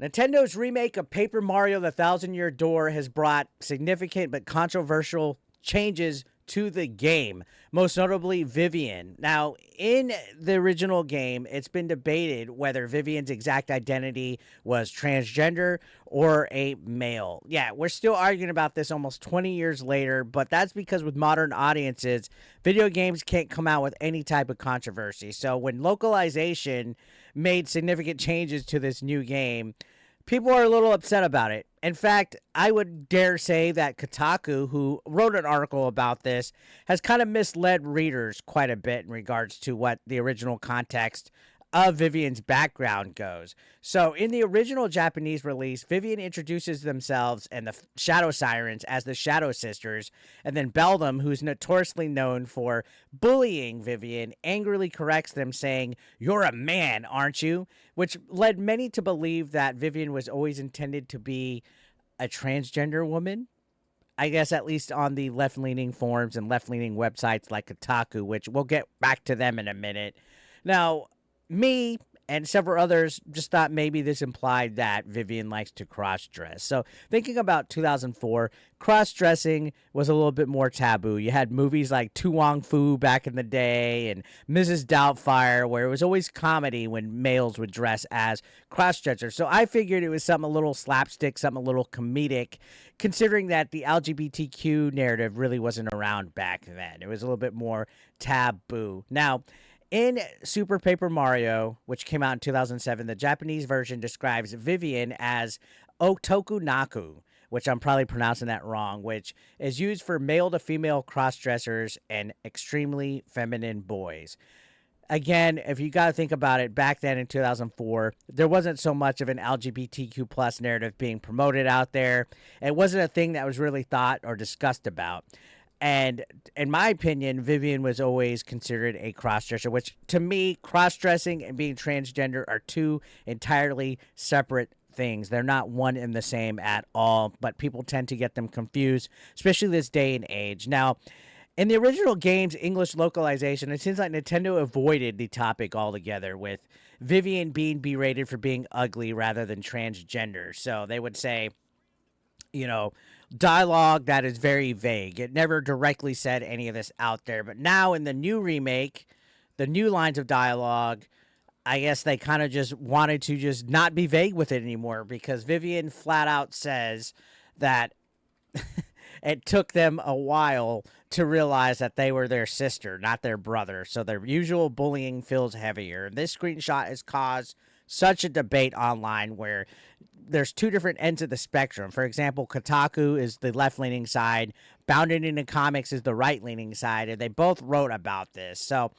Nintendo's remake of Paper Mario The Thousand-Year Door has brought significant but controversial changes to the game, most notably Vivian. Now, in the original game, it's been debated whether Vivian's exact identity was transgender or a male. Yeah, we're still arguing about this almost 20 years later, but that's because with modern audiences, video games can't come out with any type of controversy. So when Localization made significant changes to this new game, people are a little upset about it. In fact, I would dare say that Kotaku, who wrote an article about this, has kind of misled readers quite a bit in regards to what the original context of Vivian's background goes. So, in the original Japanese release, Vivian introduces themselves and the Shadow Sirens as the Shadow Sisters, and then Beldam, who's notoriously known for bullying Vivian, angrily corrects them, saying, "You're a man, aren't you?" Which led many to believe that Vivian was always intended to be a transgender woman. I guess at least on the left-leaning forums and left-leaning websites like Kotaku, which we'll get back to them in a minute. Now, me and several others just thought maybe this implied that Vivian likes to cross-dress. So thinking about 2004, cross-dressing was a little bit more taboo. You had movies like Tu Wong Fu back in the day and Mrs. Doubtfire, where it was always comedy when males would dress as cross-dressers. So I figured it was something a little slapstick, something a little comedic, considering that the LGBTQ narrative really wasn't around back then. It was a little bit more taboo. Now, in Super Paper Mario, which came out in 2007, the Japanese version describes Vivian as Otokonoko, which I'm probably pronouncing that wrong, which is used for male to female cross-dressers and extremely feminine boys. Again, if you got to think about it, back then in 2004, there wasn't so much of an LGBTQ plus narrative being promoted out there. It wasn't a thing that was really thought or discussed about. And in my opinion, Vivian was always considered a cross-dresser, which to me, cross-dressing and being transgender are two entirely separate things. They're not one and the same at all, but people tend to get them confused, especially this day and age. Now, in the original game's English localization, it seems like Nintendo avoided the topic altogether, with Vivian being berated for being ugly rather than transgender. So they would say, you know, dialogue that is very vague. It never directly said any of this out there. But now in the new remake, the new lines of dialogue, I guess they kind of just wanted to just not be vague with it anymore, because Vivian flat out says that it took them a while to realize that they were their sister, not their brother. So their usual bullying feels heavier. This screenshot has caused such a debate online where there's two different ends of the spectrum. For example, Kotaku is the left-leaning side, Bounded into Comics is the right-leaning side, and they both wrote about this. So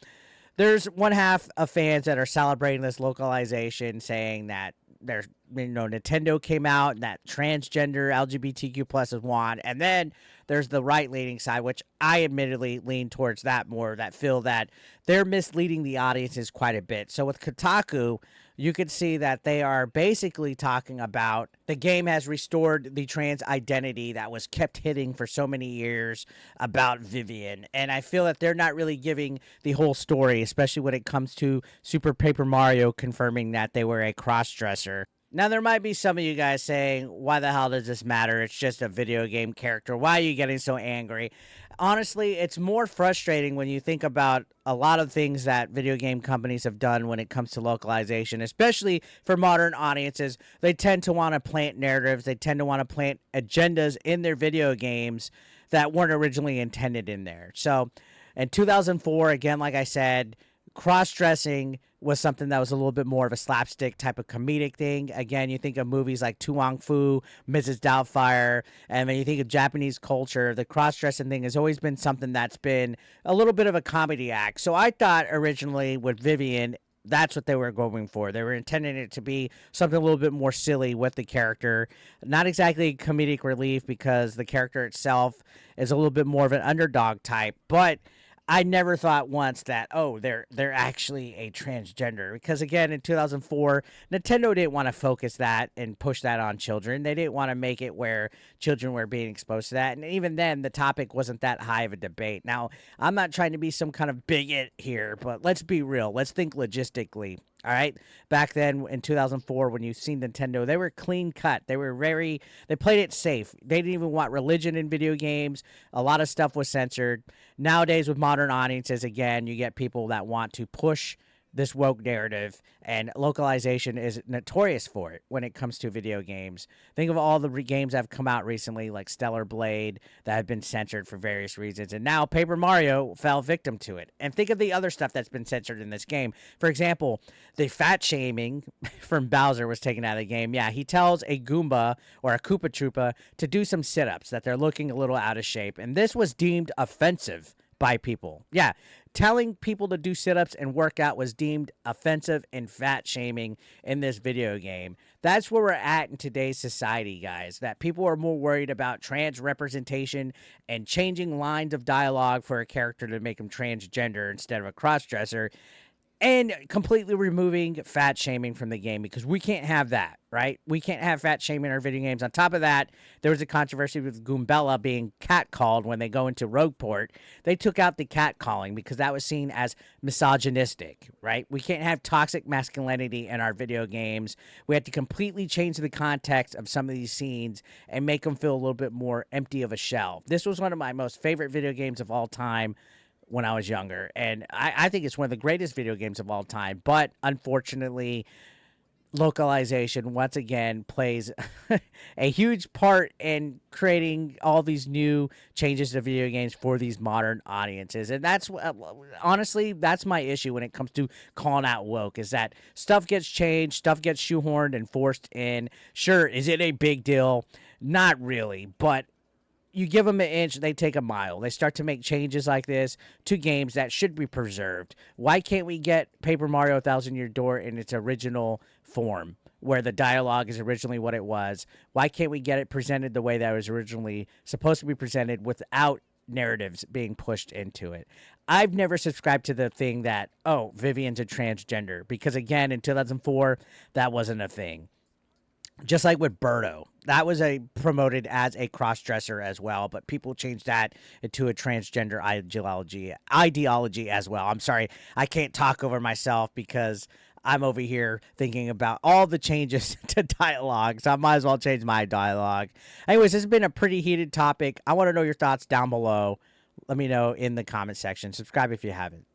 there's one half of fans that are celebrating this localization, saying that there's, Nintendo came out and that transgender LGBTQ plus is won, and then there's the right-leaning side, which I admittedly lean towards that more, that feel that they're misleading the audiences quite a bit. So with Kotaku, you could see that they are basically talking about the game has restored the trans identity that was kept hitting for so many years about Vivian. And I feel that they're not really giving the whole story, especially when it comes to Super Paper Mario confirming that they were a cross-dresser. Now, there might be some of you guys saying, why the hell does this matter? It's just a video game character. Why are you getting so angry? Honestly, it's more frustrating when you think about a lot of things that video game companies have done when it comes to localization, especially for modern audiences. They tend to want to plant narratives. They tend to want to plant agendas in their video games that weren't originally intended in there. So in 2004, again, like I said, cross-dressing was something that was a little bit more of a slapstick type of comedic thing. Again, you think of movies like Tu Wong Fu, Mrs. Doubtfire, and when you think of Japanese culture, the cross-dressing thing has always been something that's been a little bit of a comedy act. So I thought originally with Vivian, that's what they were going for. They were intending it to be something a little bit more silly with the character. Not exactly comedic relief, because the character itself is a little bit more of an underdog type, but I never thought once that, oh, they're actually a transgender. Because, again, in 2004, Nintendo didn't want to focus that and push that on children. They didn't want to make it where children were being exposed to that. And even then, the topic wasn't that high of a debate. Now, I'm not trying to be some kind of bigot here, but let's be real. Let's think logistically. All right. Back then in 2004, when you've seen Nintendo, they were clean cut. They played it safe. They didn't even want religion in video games. A lot of stuff was censored. Nowadays, with modern audiences, again, you get people that want to push this woke narrative, and localization is notorious for it when it comes to video games. Think of all the games that have come out recently, like Stellar Blade, that have been censored for various reasons, and now Paper Mario fell victim to it. And think of the other stuff that's been censored in this game. For example, the fat shaming from Bowser was taken out of the game. Yeah, he tells a Goomba or a Koopa Troopa to do some sit-ups, that they're looking a little out of shape, and this was deemed offensive by people. Yeah, telling people to do sit-ups and work out was deemed offensive and fat shaming in this video game. That's where we're at in today's society, guys, that people are more worried about trans representation and changing lines of dialogue for a character to make them transgender instead of a crossdresser, and completely removing fat shaming from the game, because we can't have that, right? We can't have fat shaming in our video games. On top of that, there was a controversy with Goombella being catcalled when they go into Rogueport. They took out the catcalling because that was seen as misogynistic, right? We can't have toxic masculinity in our video games. We have to completely change the context of some of these scenes and make them feel a little bit more empty of a shell. This was one of my most favorite video games of all time when I was younger, and I think it's one of the greatest video games of all time. But unfortunately, localization once again plays a huge part in creating all these new changes to video games for these modern audiences. And that's honestly, that's my issue when it comes to calling out woke, is that stuff gets changed, stuff gets shoehorned and forced in. Sure, is it a big deal? Not really, but you give them an inch, they take a mile. They start to make changes like this to games that should be preserved. Why can't we get Paper Mario Thousand-Year Door in its original form, where the dialogue is originally what it was? Why can't we get it presented the way that it was originally supposed to be presented without narratives being pushed into it? I've never subscribed to the thing that, oh, Vivian's a transgender, because again, in 2004, that wasn't a thing. Just like with Birdo, that was promoted as a cross-dresser as well, but people changed that into a transgender ideology as well. I'm sorry, I can't talk over myself because I'm over here thinking about all the changes to dialogue, so I might as well change my dialogue. Anyways, this has been a pretty heated topic. I want to know your thoughts down below. Let me know in the comment section. Subscribe if you haven't.